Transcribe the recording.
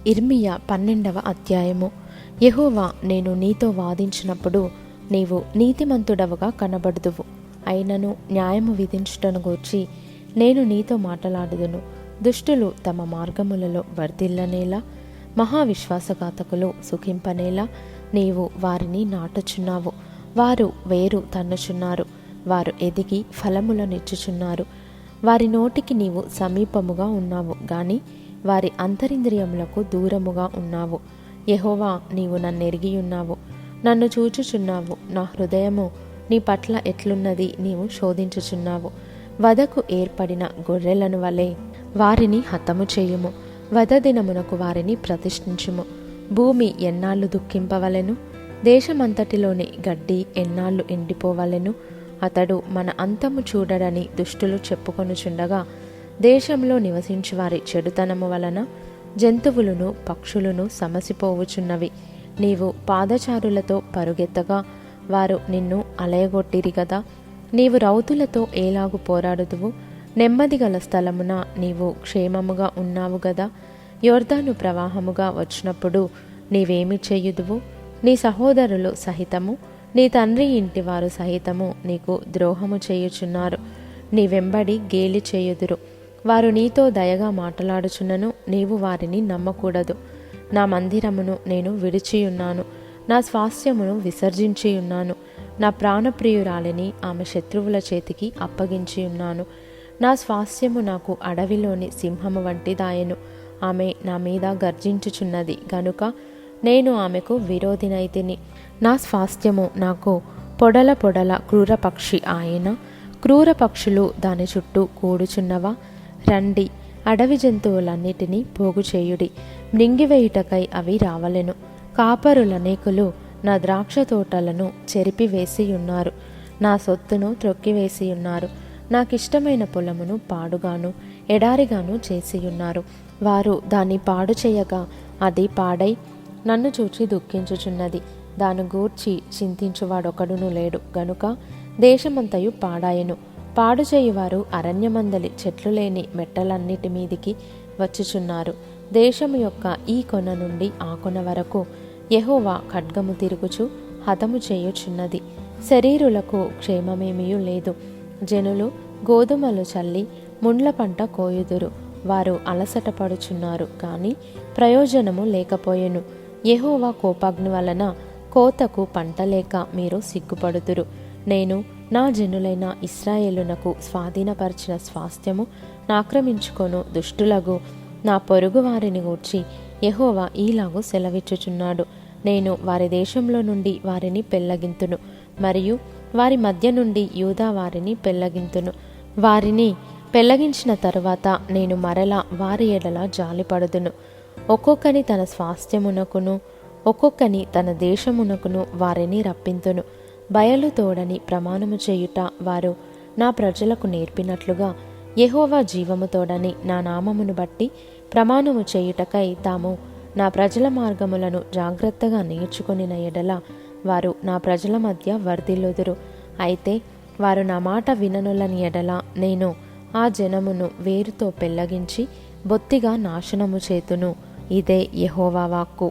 ఇర్మియా 12వ అధ్యాయము. యెహోవా, నేను నీతో వాదించినప్పుడు నీవు నీతిమంతుడవుగా కనబడుదువు. అయినను న్యాయము విధించుటను గూర్చి నేను నీతో మాటలాడుదును. దుష్టులు తమ మార్గములలో వర్ధిల్లనేలా, మహావిశ్వాసఘాతకులు సుఖింపనేలా నీవు వారిని నాటుచున్నావు. వారు వేరు తన్నుచున్నారు, వారు ఎదిగి ఫలములనిచ్చుచున్నారు. వారి నోటికి నీవు సమీపముగా ఉన్నావు గాని వారి అంతరింద్రియములకు దూరముగా ఉన్నావు. యెహోవా, నీవు నన్నెరిగియున్నావు, నన్ను చూచుచున్నావు. నా హృదయము నీ పట్ల ఎట్లున్నది నీవు శోధించుచున్నావు. వధకు ఏర్పడిన గొర్రెలను వలె వారిని హతము చేయుము. వధ దినమునకు వారిని ప్రతిష్ఠించుము. భూమి ఎన్నాళ్ళు దుఃఖింపవలెను, దేశమంతటిలోని గడ్డి ఎన్నాళ్ళు ఎండిపోవలెను. అతడు మన అంతము చూడడని దుష్టులు చెప్పుకొనుచుండగా, దేశంలో నివసించు వారి చెడుతనము వలన జంతువులను పక్షులను సమసిపోవుచున్నవి. నీవు పాదచారులతో పరుగెత్తగా వారు నిన్ను అలయగొట్టిరి గదా. నీవు రౌతులతో ఏలాగు పోరాడుదువు? నెమ్మది గల స్థలమున నీవు క్షేమముగా ఉన్నావు గదా. యొర్దాను ప్రవాహముగా వచ్చినప్పుడు నీవేమి చేయుదువు? నీ సహోదరులు సహితము నీ తండ్రి ఇంటి వారు సహితము నీకు ద్రోహము చేయుచున్నారు. నీ వెంబడి గేలి చేయుదురు. వారు నీతో దయగా మాట్లాడుచున్నను నీవు వారిని నమ్మకూడదు. నా మందిరమును నేను విడిచియున్నాను, నా స్వాస్థ్యమును విసర్జించియున్నాను. నా ప్రాణప్రియురాలిని ఆమె శత్రువుల చేతికి అప్పగించియున్నాను. నా స్వాస్థ్యము నాకు అడవిలోని సింహము వంటిదాయెను. ఆమె నా మీద గర్జించుచున్నది గనుక నేను ఆమెకు విరోధినైతిని. నా స్వాస్థ్యము నాకు పొడల పొడల క్రూరపక్షి ఆయన. క్రూర పక్షులు దాని చుట్టూ కూడుచున్నవా? రండి, అడవి జంతువులన్నిటినీ పోగు చేయుడి. మృంగివేయుటకై అవి రావలెను. కాపరులనేకులు నా ద్రాక్ష తోటలను చెరిపివేసియున్నారు, నా సొత్తును త్రొక్కివేసియున్నారు. నాకిష్టమైన పొలమును పాడుగాను ఎడారిగాను చేసియున్నారు. వారు దాన్ని పాడు చేయగా అది పాడై నన్ను చూచి దుఃఖించుచున్నది. దాని గూర్చి చింతించువాడొకడును లేడు గనుక దేశమంతయు పాడాయెను. పాడు చేయువారు అరణ్యమందలి చెట్లు లేని మెట్టలన్నిటి మీదికి వచ్చుచున్నారు. దేశము యొక్క ఈ కొన నుండి ఆ కొన వరకు యెహోవా ఖడ్గము తిరుగుచు హతము చేయుచున్నది. శరీరులకు క్షేమమేమీయూ లేదు. జనులు గోధుమలు చల్లి ముండ్ల పంట కోయుదురు. వారు అలసట పడుచున్నారు కానీ ప్రయోజనము లేకపోయెను. యెహోవా కోపాగ్ని వలన కోతకు పంట లేక మీరు సిగ్గుపడుదురు. నేను నా జనులైన ఇశ్రాయేలునకు స్వాధీనపరిచిన స్వాస్థ్యము నాక్రమించుకొను దుష్టులగు నా పొరుగు వారిని గూర్చి యెహోవా ఈలాగు సెలవిచ్చుచున్నాడు. నేను వారి దేశంలో నుండి వారిని పెళ్లగింతును, మరియు వారి మధ్య నుండి యూదా వారిని పెళ్లగింతును. వారిని పెళ్లగించిన తరువాత నేను మరలా వారి ఎడల జాలిపడుదును. ఒక్కొక్కని తన స్వాస్థ్యమునకును ఒక్కొక్కని తన దేశమునకును వారిని రప్పింతును. బయలు తోడని ప్రమాణము చేయుట వారు నా ప్రజలకు నేర్పినట్లుగా యెహోవా జీవము తోడని నా నామమును బట్టి ప్రమాణము చేయుటకై తాము నా ప్రజల మార్గములను జాగ్రత్తగా నేర్చుకొనిన ఎడల వారు నా ప్రజల మధ్య వర్ధిల్లుదురు. అయితే వారు నా మాట విననొల్లని ఎడల నేను ఆ జనమును వేరుతో పెళ్లగించి బొత్తిగా నాశనము చేతును. ఇదే యెహోవా వాక్కు.